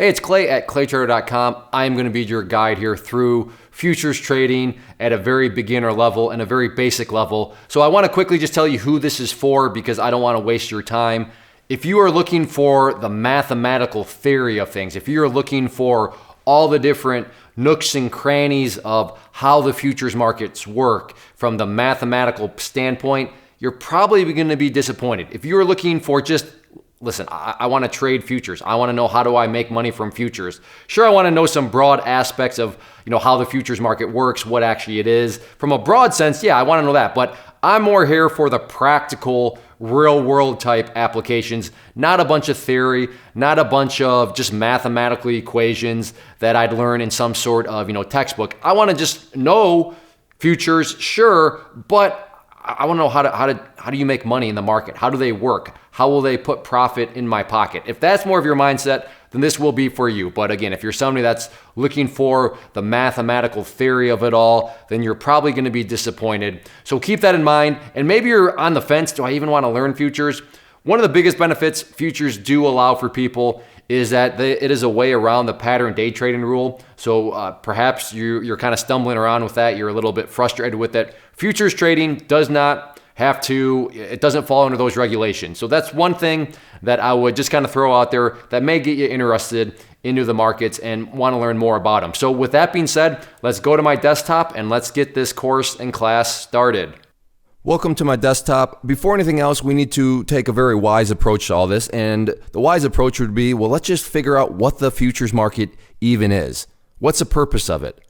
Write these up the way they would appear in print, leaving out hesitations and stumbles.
Hey, it's Clay at claytrader.com. I'm going to be your guide here through futures trading at a very beginner level and a very basic level. So I want to quickly just tell you who this is for because I don't want to waste your time. If you are looking for the mathematical theory of things, if you're looking for all the different nooks and crannies of how the futures markets work from the mathematical standpoint, you're probably going to be disappointed. If you're looking for just listen, I want to trade futures. I want to know how do I make money from futures. Sure, I want to know some broad aspects of how the futures market works, what actually it is. From a broad sense, yeah, I want to know that. But I'm more here for the practical, real world type applications, not a bunch of theory, not a bunch of just mathematical equations that I'd learn in some sort of textbook. I want to just know futures, sure, but I want to know how do you make money in the market? How do they work? How will they put profit in my pocket? If that's more of your mindset, then this will be for you. But again, if you're somebody that's looking for the mathematical theory of it all, then you're probably going to be disappointed. So keep that in mind. And maybe you're on the fence. Do I even want to learn futures? One of the biggest benefits futures do allow for people is that it is a way around the pattern day trading rule. So perhaps you're kind of stumbling around with that. You're a little bit frustrated with it. Futures trading does not it doesn't fall under those regulations. So that's one thing that I would just kind of throw out there that may get you interested into the markets and want to learn more about them. So with that being said, let's go to my desktop and let's get this course and class started. Welcome to my desktop. Before anything else, we need to take a very wise approach to all this. And the wise approach would be, well, let's just figure out what the futures market even is. What's the purpose of it?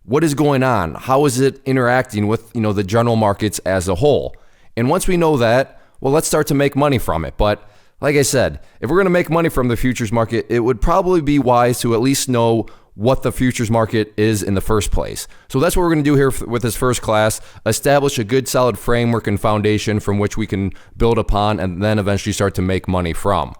What is going on? How is it interacting with, the general markets as a whole? And once we know that, well, let's start to make money from it. But like I said, if we're going to make money from the futures market, it would probably be wise to at least know what the futures market is in the first place. So that's what we're going to do here with this first class, establish a good solid framework and foundation from which we can build upon and then eventually start to make money from.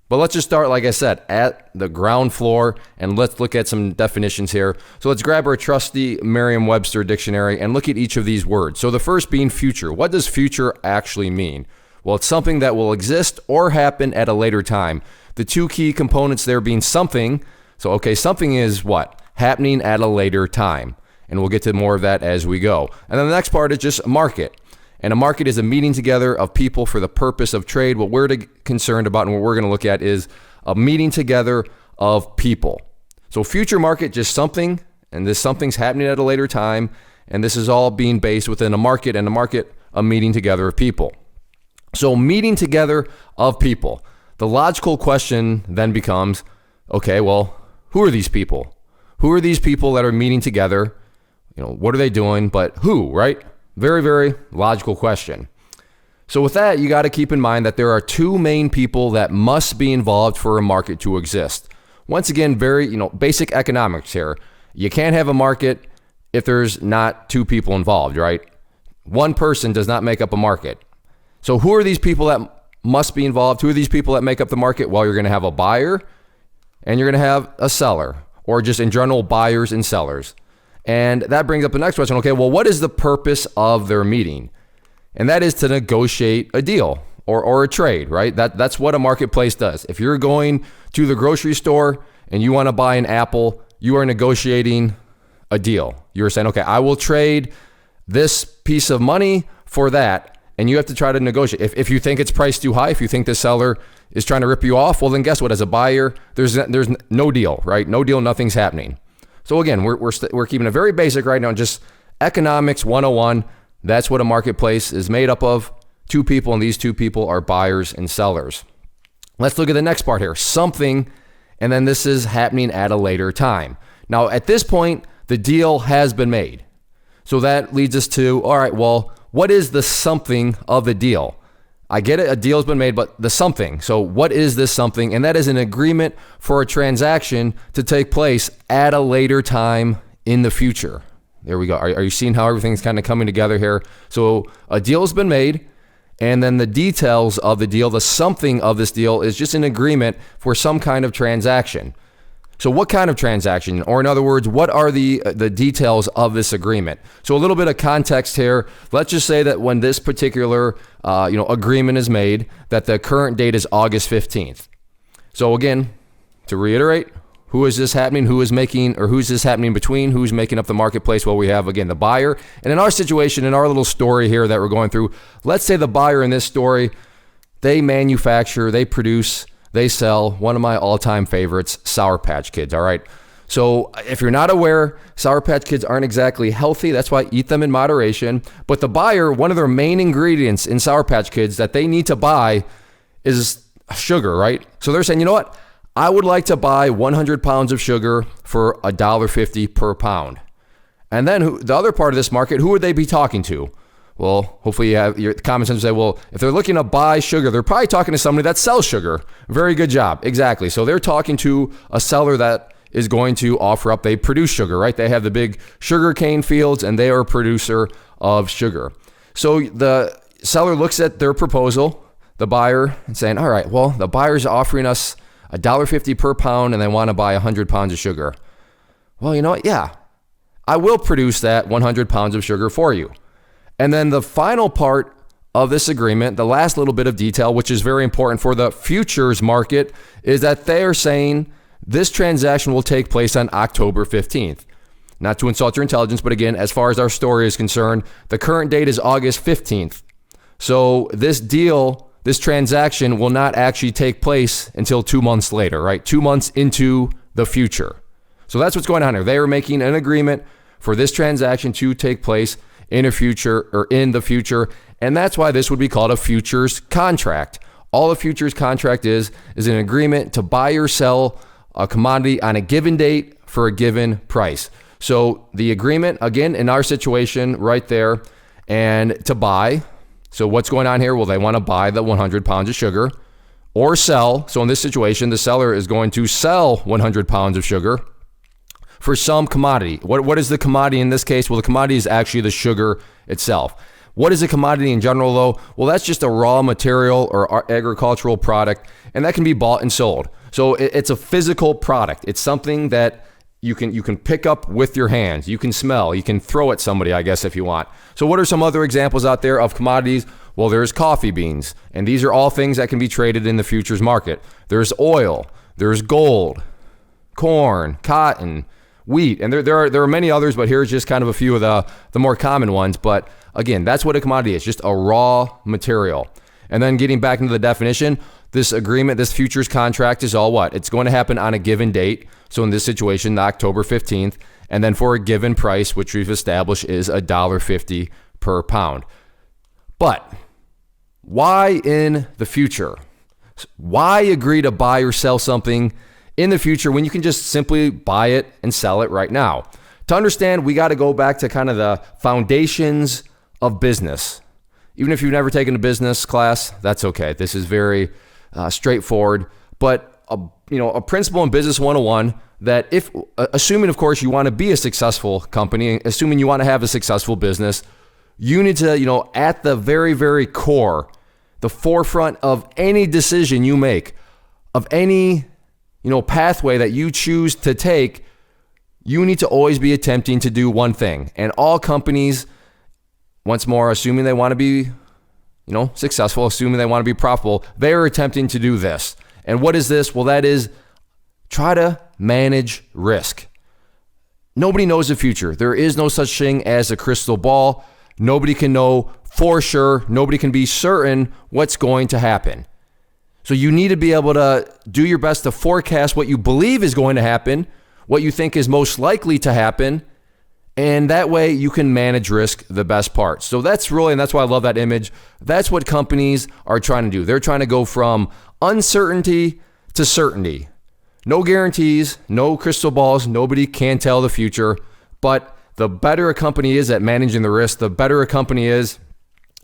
But let's just start, like I said, at the ground floor, and let's look at some definitions here. So let's grab our trusty Merriam-Webster dictionary and look at each of these words. So the first being future. What does future actually mean? Well, it's something that will exist or happen at a later time. The two key components there being something. So, okay, something is what? Happening at a later time. And we'll get to more of that as we go. And then the next part is just market. And a market is a meeting together of people for the purpose of trade. What we're concerned about and what we're going to look at is a meeting together of people. So future market, just something, and this something's happening at a later time, and this is all being based within a market, and a market, a meeting together of people. So meeting together of people. The logical question then becomes, okay, well, who are these people? Who are these people that are meeting together? What are they doing? But who, right? Very, very logical question. So with that, you got to keep in mind that there are two main people that must be involved for a market to exist. Once again, very, basic economics here. You can't have a market if there's not two people involved, right? One person does not make up a market. So who are these people that must be involved? Who are these people that make up the market? Well, you're going to have a buyer and you're going to have a seller, or just in general, buyers and sellers. And that brings up the next question. Okay, well, what is the purpose of their meeting? And that is to negotiate a deal or a trade, right? That's what a marketplace does. If you're going to the grocery store and you want to buy an apple, you are negotiating a deal. You're saying, okay, I will trade this piece of money for that. And you have to try to negotiate. If you think it's priced too high, if you think the seller is trying to rip you off, well, then guess what? As a buyer, there's no deal, right? No deal, nothing's happening. So again, we're keeping it very basic right now, just economics 101. That's what a marketplace is made up of. Two people, and these two people are buyers and sellers. Let's look at the next part here. Something, and then this is happening at a later time. Now, at this point, the deal has been made. So that leads us to, all right, well, what is the something of the deal? I get it, a deal's been made, but the something. So what is this something? And that is an agreement for a transaction to take place at a later time in the future. There we go. Are you seeing how everything's kind of coming together here? So a deal has been made, and then the details of the deal, the something of this deal is just an agreement for some kind of transaction. So what kind of transaction? Or in other words, what are the details of this agreement? So a little bit of context here. Let's just say that when this particular agreement is made, that the current date is August 15th. So again, to reiterate, who is this happening? Who's this happening between? Who's making up the marketplace? Well, we have, again, the buyer. And in our situation, in our little story here that we're going through, let's say the buyer in this story, they manufacture, they produce, they sell one of my all-time favorites, Sour Patch Kids, all right? So if you're not aware, Sour Patch Kids aren't exactly healthy. That's why eat them in moderation. But the buyer, one of their main ingredients in Sour Patch Kids that they need to buy is sugar, right? So they're saying, you know what? I would like to buy 100 pounds of sugar for $1.50 per pound. And then the other part of this market, who would they be talking to? Well, hopefully you have your common sense to say, well, if they're looking to buy sugar, they're probably talking to somebody that sells sugar. Very good job. Exactly. So they're talking to a seller that is going to offer up, they produce sugar, right? They have the big sugar cane fields and they are a producer of sugar. So the seller looks at their proposal, the buyer, and saying, all right, well, the buyer's offering us $1.50 per pound and they want to buy 100 pounds of sugar. Well, you know what? Yeah, I will produce that 100 pounds of sugar for you. And then the final part of this agreement, the last little bit of detail, which is very important for the futures market, is that they are saying this transaction will take place on October 15th. Not to insult your intelligence, but again, as far as our story is concerned, the current date is August 15th. So this deal, this transaction will not actually take place until 2 months later, right? 2 months into the future. So that's what's going on here. They are making an agreement for this transaction to take place in the future. And that's why this would be called a futures contract. All a futures contract is an agreement to buy or sell a commodity on a given date for a given price. So the agreement, again, in our situation right there, and to buy. So what's going on here? Well, they want to buy the 100 pounds of sugar or sell. So in this situation, the seller is going to sell 100 pounds of sugar for some commodity. What is the commodity in this case? Well, the commodity is actually the sugar itself. What is a commodity in general, though? Well, that's just a raw material or agricultural product, and that can be bought and sold. So it's a physical product. It's something that you can pick up with your hands. You can smell. You can throw at somebody, I guess, if you want. So what are some other examples out there of commodities? Well, there's coffee beans, and these are all things that can be traded in the futures market. There's oil. There's gold, corn, cotton, wheat, and there are many others, but here's just kind of a few of the more common ones. But again, that's what a commodity is, just a raw material. And then getting back into the definition, this agreement, this futures contract is all what? It's going to happen on a given date. So in this situation, October 15th, and then for a given price, which we've established is $1.50 per pound. But why in the future? Why agree to buy or sell something in the future when you can just simply buy it and sell it right now? To understand, we got to go back to kind of the foundations of business. Even if you've never taken a business class, that's okay. This is very straightforward. But a principle in Business 101 that if, assuming of course you want to be a successful company, assuming you want to have a successful business, you need to, at the very, very core, the forefront of any decision you make, of any, pathway that you choose to take, you need to always be attempting to do one thing. And all companies, once more, assuming they want to be, successful, assuming they want to be profitable, they are attempting to do this. And what is this? Well, that is try to manage risk. Nobody knows the future. There is no such thing as a crystal ball. Nobody can know for sure. Nobody can be certain what's going to happen. So you need to be able to do your best to forecast what you believe is going to happen, what you think is most likely to happen, and that way you can manage risk the best part. So that's really, and that's why I love that image. That's what companies are trying to do. They're trying to go from uncertainty to certainty. No guarantees, no crystal balls. Nobody can tell the future. But the better a company is at managing the risk, the better a company is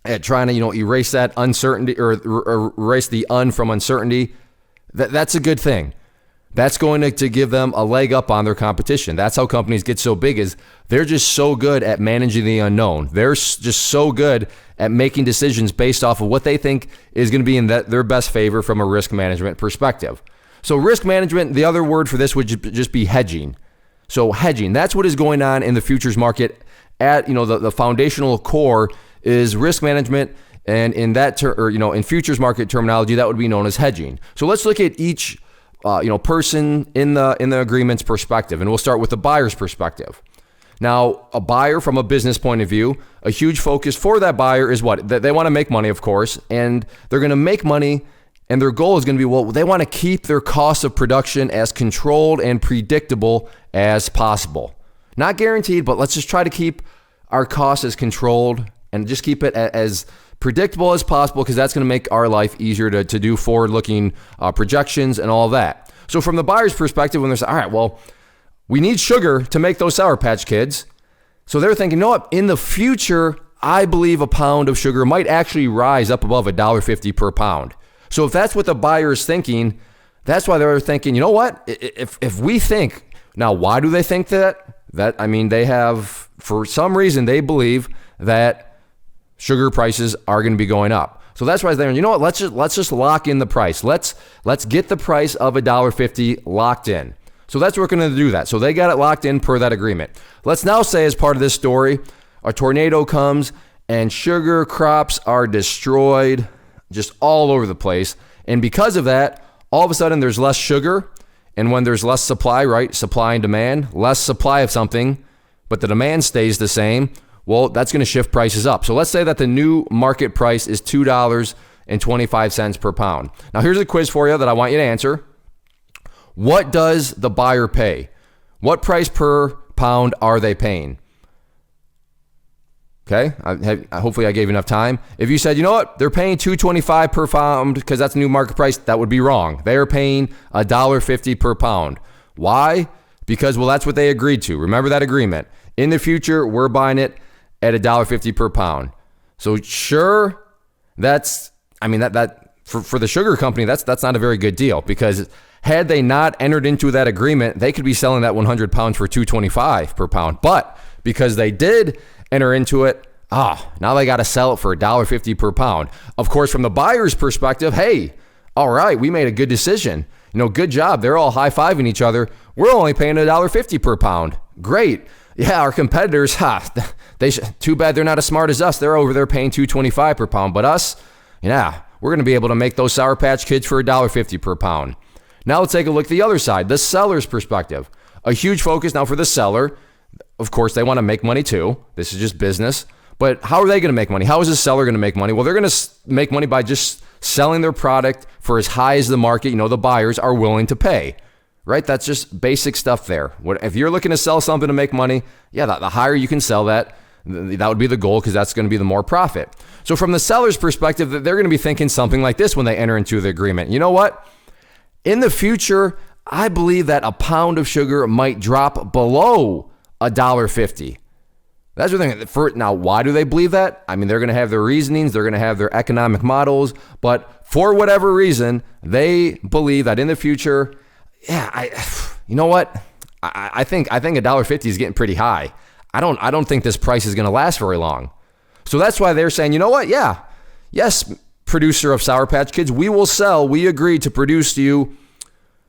at trying to, erase that uncertainty or erase the from uncertainty. That's a good thing. That's going to give them a leg up on their competition. That's how companies get so big, is they're just so good at managing the unknown. They're just so good at making decisions based off of what they think is going to be in their best favor from a risk management perspective. So risk management, the other word for this would just be hedging. So hedging, that's what is going on in the futures market. At the foundational core is risk management, and in that in futures market terminology, that would be known as hedging. So let's look at each person in the agreement's perspective, and we'll start with the buyer's perspective. Now, a buyer from a business point of view, a huge focus for that buyer is what? They want to make money, of course, and they're going to make money, and their goal is going to be, well, they want to keep their cost of production as controlled and predictable as possible. Not guaranteed, but let's just try to keep our costs as controlled and just keep it as predictable as possible, because that's going to make our life easier to do forward-looking projections and all of that. So from the buyer's perspective, when they're saying, all right, well, we need sugar to make those Sour Patch Kids. So they're thinking, you know what? In the future, I believe a pound of sugar might actually rise up above $1.50 per pound. So if that's what the buyer is thinking, that's why they're thinking, you know what? If we think, now why do they think that? They have, for some reason, they believe that sugar prices are going to be going up. So that's why they're, you know what? Let's just lock in the price. Let's get the price of $1.50 locked in. So that's what we're going to do that. So they got it locked in per that agreement. Let's now say, as part of this story, a tornado comes and sugar crops are destroyed just all over the place. And because of that, all of a sudden there's less sugar. And when there's less supply, right? Supply and demand, less supply of something, but the demand stays the same. Well, that's going to shift prices up. So let's say that the new market price is $2.25 per pound. Now here's a quiz for you that I want you to answer. What does the buyer pay? What price per pound are they paying? Okay, hopefully I gave you enough time. If you said, you know what, they're paying $2.25 per pound because that's the new market price, that would be wrong. They are paying $1.50 per pound. Why? Because, well, that's what they agreed to. Remember that agreement. In the future, we're buying it at $1.50 per pound. So sure, that's, for the sugar company, that's not a very good deal, because had they not entered into that agreement, they could be selling that 100 pounds for $2.25 per pound. But because they did enter into it, now they got to sell it for $1.50 per pound. Of course, from the buyer's perspective, hey, all right, we made a good decision. Good job. They're all high-fiving each other. We're only paying $1.50 per pound. Great. Yeah, our competitors, too bad they're not as smart as us. They're over there paying $2.25 per pound. But us, yeah, we're going to be able to make those Sour Patch Kids for $1.50 per pound. Now let's take a look at the other side, the seller's perspective. A huge focus now for the seller. Of course, they want to make money too. This is just business. But how are they going to make money? How is the seller going to make money? Well, they're going to make money by just selling their product for as high as the market, the buyers are willing to pay, right? That's just basic stuff there. If you're looking to sell something to make money, yeah, the higher you can sell that would be the goal, because that's going to be the more profit. So from the seller's perspective, they're going to be thinking something like this when they enter into the agreement. You know what? In the future, I believe that a pound of sugar might drop below $1.50. That's what they're thinking. Now, why do they believe that? They're going to have their reasonings, they're going to have their economic models, but for whatever reason, they believe that in the future, you know what? I think $1.50 is getting pretty high. I don't think this price is going to last very long. So that's why they're saying, you know what? Yeah, yes, producer of Sour Patch Kids, we agreed to produce you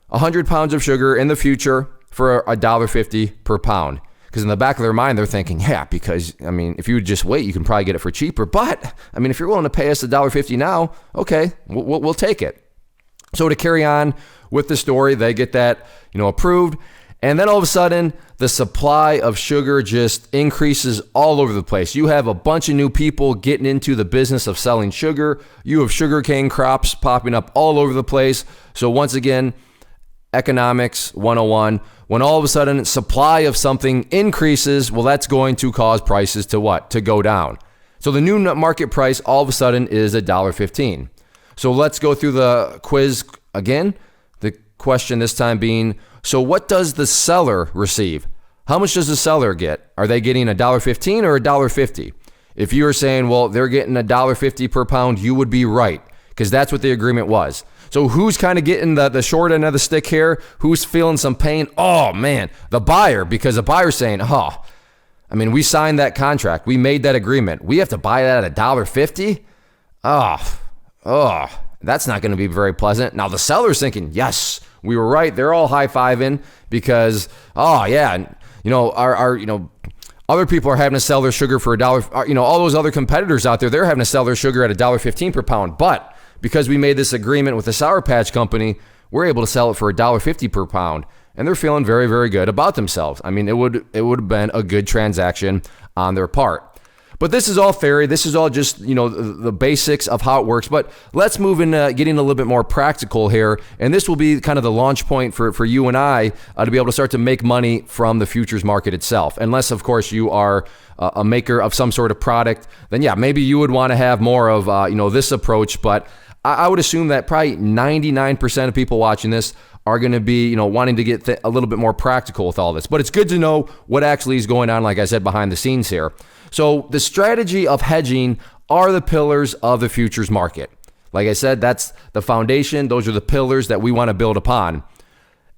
100 pounds of sugar in the future for $1.50 per pound. Because in the back of their mind, they're thinking, yeah, because, if you would just wait, you can probably get it for cheaper. But, if you're willing to pay us $1.50 now, okay, we'll take it. So to carry on with the story, they get that, approved. And then all of a sudden, the supply of sugar just increases all over the place. You have a bunch of new people getting into the business of selling sugar. You have sugarcane crops popping up all over the place. So once again, economics 101. When all of a sudden supply of something increases, well, that's going to cause prices to what? To go down. So the new market price all of a sudden is $1.15. So let's go through the quiz again. The question this time being, so what does the seller receive? How much does the seller get? Are they getting $1.15 or $1.50? If you were saying, well, they're getting $1.50 per pound, you would be right, because that's what the agreement was. So who's kind of getting the short end of the stick here? Who's feeling some pain? Oh, man, the buyer, because the buyer's saying, we signed that contract. We made that agreement. We have to buy that at $1.50? That's not going to be very pleasant. Now, the seller's thinking, yes, we were right. They're all high-fiving because, our other people are having to sell their sugar for $1. All those other competitors out there, they're having to sell their sugar at $1.15 per pound. But because we made this agreement with the Sour Patch Company, we're able to sell it for $1.50 per pound, and they're feeling very, very good about themselves. I mean, it would have been a good transaction on their part. But this is all fairy. This is all just, the basics of how it works. But let's move into getting a little bit more practical here. And this will be kind of the launch point for you and I to be able to start to make money from the futures market itself. Unless, of course, you are a maker of some sort of product, then yeah, maybe you would want to have more of, this approach. But I would assume that probably 99% of people watching this are going to be, wanting to get a little bit more practical with all this. But it's good to know what actually is going on, like I said, behind the scenes here. So the strategy of hedging are the pillars of the futures market. Like I said, that's the foundation. Those are the pillars that we want to build upon.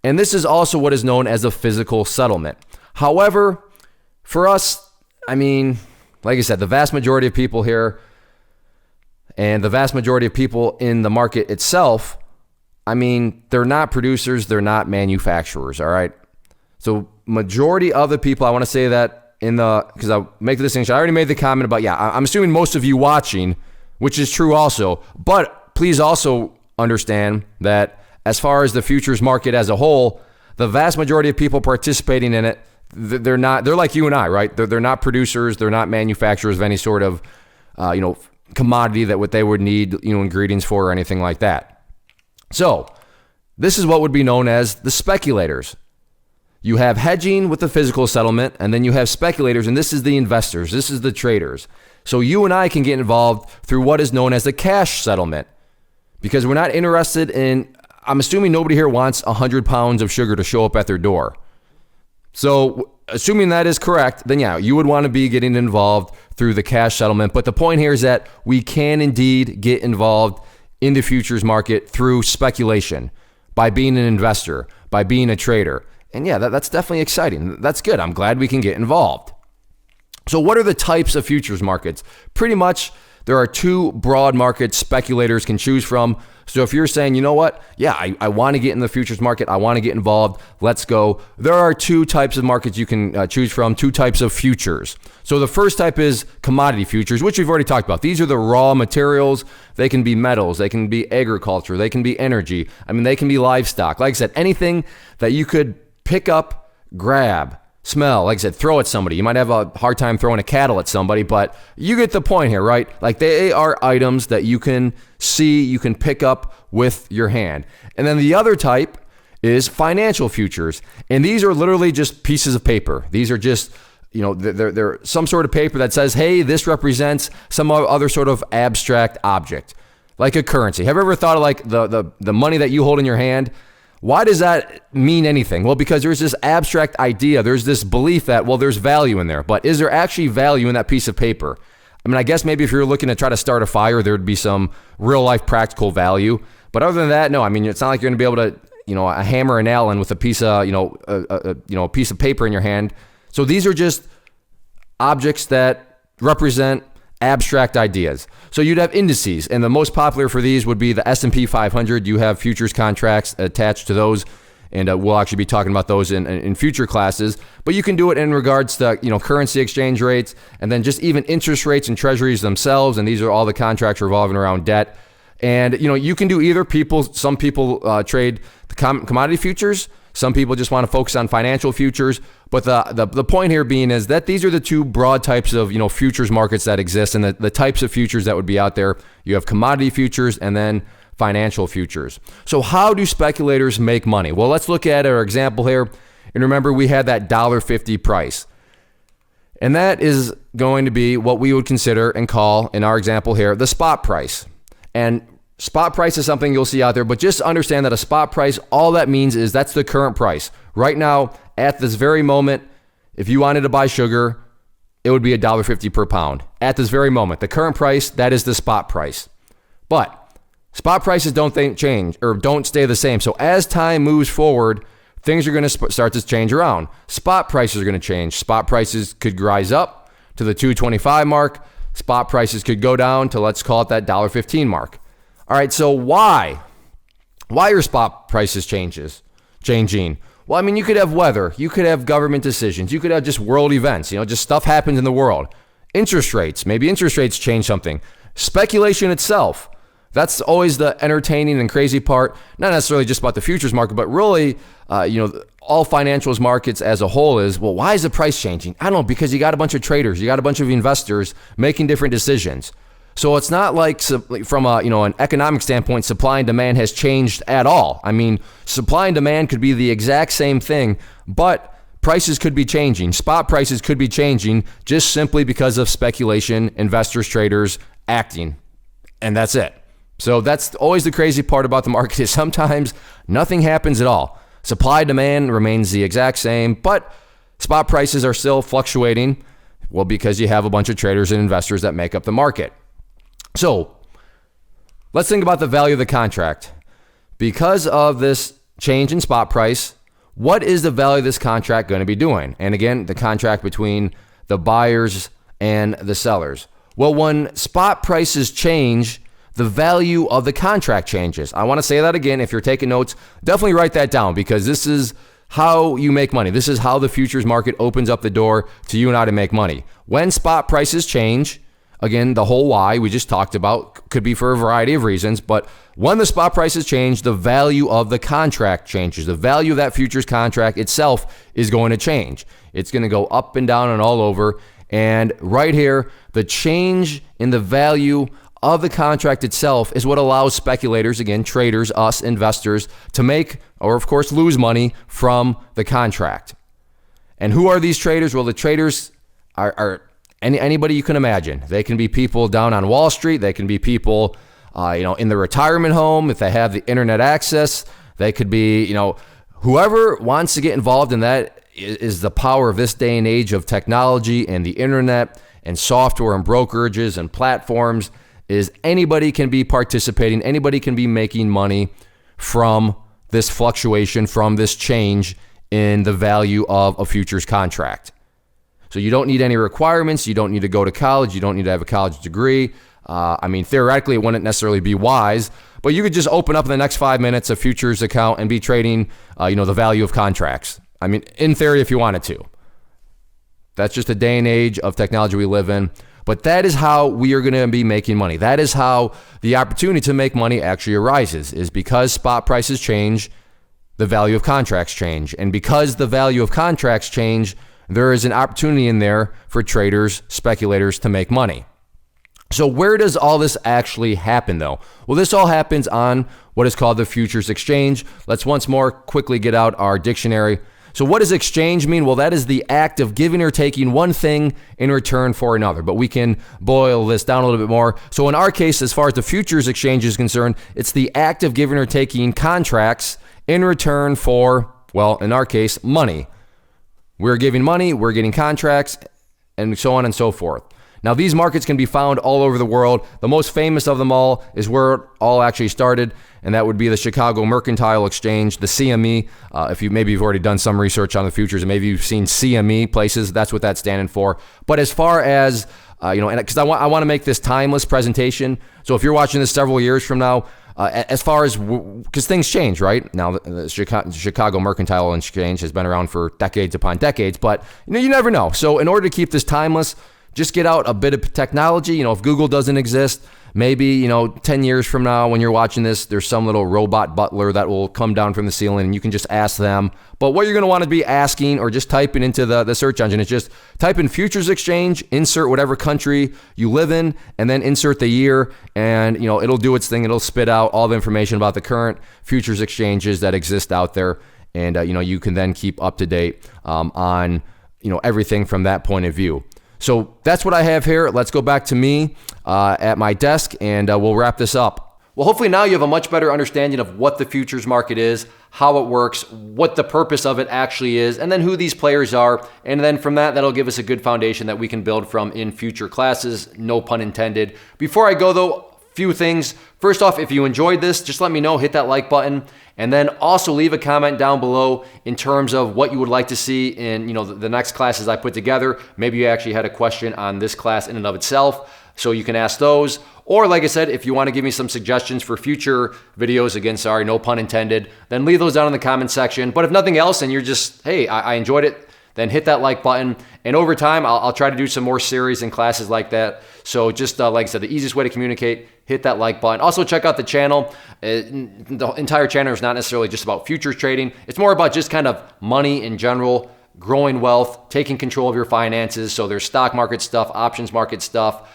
And this is also what is known as a physical settlement. However, for us, I mean, like I said, the vast majority of people here and the vast majority of people in the market itself, I mean, they're not producers, they're not manufacturers, all right? So majority of the people, I want to say that because I'll make the distinction. I already made the comment about, I'm assuming most of you watching, which is true also, but please also understand that as far as the futures market as a whole, the vast majority of people participating in it, they're like you and I, right? They're not producers, they're not manufacturers of any sort of, commodity that what they would need, ingredients for or anything like that. So this is what would be known as the speculators. You have hedging with the physical settlement, and then you have speculators, and this is the investors. This is the traders. So you and I can get involved through what is known as the cash settlement, because we're not interested in, I'm assuming nobody here wants 100 pounds of sugar to show up at their door. So assuming that is correct, then yeah, you would want to be getting involved through the cash settlement. But the point here is that we can indeed get involved in the futures market through speculation, by being an investor, by being a trader. And yeah, that's definitely exciting. That's good. I'm glad we can get involved. So what are the types of futures markets? Pretty much there are two broad markets speculators can choose from. So if you're saying, you know what, yeah, I want to get in the futures market, I want to get involved, let's go. There are two types of markets you can choose from, two types of futures. So the first type is commodity futures, which we've already talked about. These are the raw materials. They can be metals, they can be agriculture, they can be energy. I mean, they can be livestock. Like I said, anything that you could pick up, grab, smell, like I said, throw at somebody. You might have a hard time throwing a cattle at somebody, but you get the point here, right? Like they are items that you can see, you can pick up with your hand. And then the other type is financial futures. And these are literally just pieces of paper. These are just, they're some sort of paper that says, hey, this represents some other sort of abstract object, like a currency. Have you ever thought of like the money that you hold in your hand? Why does that mean anything? Well, because there's this abstract idea. There's this belief that, well, there's value in there. But is there actually value in that piece of paper? I mean, I guess maybe if you're looking to try to start a fire, there would be some real life practical value. But other than that, no. I mean, it's not like you're going to be able to, a hammer a nail in with a piece of, a piece of paper in your hand. So these are just objects that represent abstract ideas. So you'd have indices, and the most popular for these would be the S&P 500. You have futures contracts attached to those, and we'll actually be talking about those in future classes. But you can do it in regards to currency exchange rates, and then just even interest rates and treasuries themselves. And these are all the contracts revolving around debt. And you can do either. Some people trade the commodity futures. Some people just want to focus on financial futures. But the point here being is that these are the two broad types of futures markets that exist, and the types of futures that would be out there. You have commodity futures and then financial futures. So how do speculators make money? Well, let's look at our example here. And remember, we had that $1.50 price. And that is going to be what we would consider and call, in our example here, the spot price. And spot price is something you'll see out there, but just understand that a spot price, all that means is that's the current price. Right now, at this very moment, if you wanted to buy sugar, it would be $1.50 per pound. At this very moment, the current price, that is the spot price. But spot prices don't change or don't stay the same. So as time moves forward, things are going to start to change around. Spot prices are going to change. Spot prices could rise up to the $2.25 mark. Spot prices could go down to, let's call it that $1.15 mark. All right, so why? Why are spot prices changing? Well, I mean, you could have weather. You could have government decisions. You could have just world events. Just stuff happens in the world. Interest rates. Maybe interest rates change something. Speculation itself. that's always the entertaining and crazy part, not necessarily just about the futures market, but really, all financials markets as a whole is, well, why is the price changing? I don't know, because you got a bunch of traders, you got a bunch of investors making different decisions. So it's not like from an economic standpoint, supply and demand has changed at all. I mean, supply and demand could be the exact same thing, but prices could be changing. Spot prices could be changing just simply because of speculation, investors, traders acting, and that's it. So that's always the crazy part about the market is sometimes nothing happens at all. Supply demand remains the exact same, but spot prices are still fluctuating. Well, because you have a bunch of traders and investors that make up the market. So let's think about the value of the contract. Because of this change in spot price, what is the value of this contract going to be doing? And again, the contract between the buyers and the sellers. Well, when spot prices change, the value of the contract changes. I want to say that again. If you're taking notes, definitely write that down because this is how you make money. This is how the futures market opens up the door to you and I to make money. When spot prices change, again, the whole why we just talked about could be for a variety of reasons, but when the spot prices change, the value of the contract changes. The value of that futures contract itself is going to change. It's going to go up and down and all over. And right here, the change in the value of the contract itself is what allows speculators, again, traders, us, investors, to make or, of course, lose money from the contract. And who are these traders? Well, the traders are anybody you can imagine. They can be people down on Wall Street. They can be people, in the retirement home if they have the internet access. They could be, whoever wants to get involved in that is the power of this day and age of technology and the internet and software and brokerages and platforms. Is anybody can be participating, anybody can be making money from this fluctuation, from this change in the value of a futures contract. So you don't need any requirements, you don't need to go to college, you don't need to have a college degree. Theoretically, it wouldn't necessarily be wise, but you could just open up in the next 5 minutes a futures account and be trading, the value of contracts. In theory, if you wanted to. That's just the day and age of technology we live in. But that is how we are going to be making money. That is how the opportunity to make money actually arises, is because spot prices change, the value of contracts change. And because the value of contracts change, there is an opportunity in there for traders, speculators to make money. So where does all this actually happen though? Well, this all happens on what is called the futures exchange. Let's once more quickly get out our dictionary. So what does exchange mean? Well, that is the act of giving or taking one thing in return for another. But we can boil this down a little bit more. So in our case, as far as the futures exchange is concerned, it's the act of giving or taking contracts in return for, well, in our case, money. We're giving money, we're getting contracts, and so on and so forth. Now, these markets can be found all over the world. The most famous of them all is where it all actually started, and that would be the Chicago Mercantile Exchange, the CME. If you've already done some research on the futures, and maybe you've seen CME places, that's what that's standing for. But as far as because I want to make this timeless presentation. So if you're watching this several years from now, as far as, because things change, right? Now, the Chicago Mercantile Exchange has been around for decades upon decades, but you never know. So in order to keep this timeless, just get out a bit of technology. If Google doesn't exist, maybe, 10 years from now when you're watching this, there's some little robot butler that will come down from the ceiling and you can just ask them. But what you're going to want to be asking or just typing into the search engine is just type in futures exchange, insert whatever country you live in, and then insert the year, and it'll do its thing. It'll spit out all the information about the current futures exchanges that exist out there. And, you can then keep up to date on, everything from that point of view. So that's what I have here. Let's go back to me at my desk and we'll wrap this up. Well, hopefully now you have a much better understanding of what the futures market is, how it works, what the purpose of it actually is, and then who these players are. And then from that'll give us a good foundation that we can build from in future classes, no pun intended. Before I go though, few things. First off, if you enjoyed this, just let me know, hit that like button, and then also leave a comment down below in terms of what you would like to see in the next classes I put together. Maybe you actually had a question on this class in and of itself, so you can ask those. Or like I said, if you want to give me some suggestions for future videos, again, sorry, no pun intended, then leave those down in the comment section. But if nothing else and you're just, hey, I enjoyed it, then hit that like button. And over time, I'll try to do some more series and classes like that. So just like I said, the easiest way to communicate, hit that like button. Also check out the channel. The entire channel is not necessarily just about futures trading. It's more about just kind of money in general, growing wealth, taking control of your finances. So there's stock market stuff, options market stuff,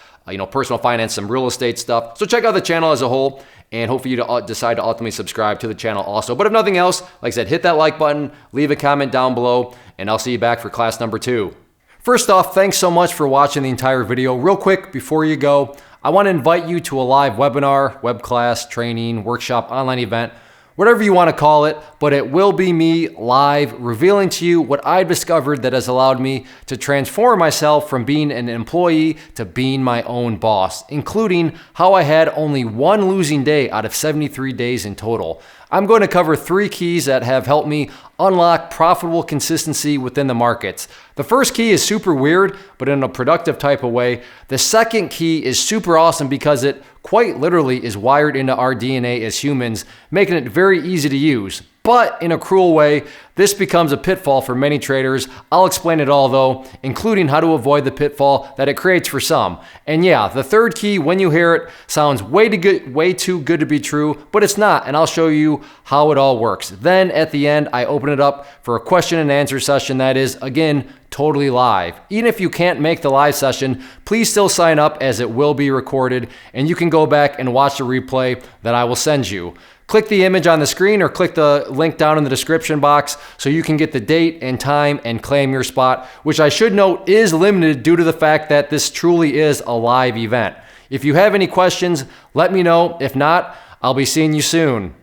personal finance, some real estate stuff. So check out the channel as a whole, and hopefully you decide to ultimately subscribe to the channel also. But if nothing else, like I said, hit that like button, leave a comment down below, and I'll see you back for class number 2. First off, thanks so much for watching the entire video. Real quick, before you go, I want to invite you to a live webinar, web class, training, workshop, online event, whatever you want to call it, but it will be me live revealing to you what I've discovered that has allowed me to transform myself from being an employee to being my own boss, including how I had only one losing day out of 73 days in total. I'm going to cover 3 keys that have helped me unlock profitable consistency within the markets. The first key is super weird, but in a productive type of way. The second key is super awesome because it quite literally is wired into our DNA as humans, making it very easy to use. But in a cruel way, this becomes a pitfall for many traders. I'll explain it all though, including how to avoid the pitfall that it creates for some. And yeah, the third key, when you hear it, sounds way too good to be true, but it's not, and I'll show you how it all works. Then at the end, I open it up for a question and answer session that is, again, totally live. Even if you can't make the live session, please still sign up as it will be recorded, and you can go back and watch the replay that I will send you. Click the image on the screen or click the link down in the description box so you can get the date and time and claim your spot, which I should note is limited due to the fact that this truly is a live event. If you have any questions, let me know. If not, I'll be seeing you soon.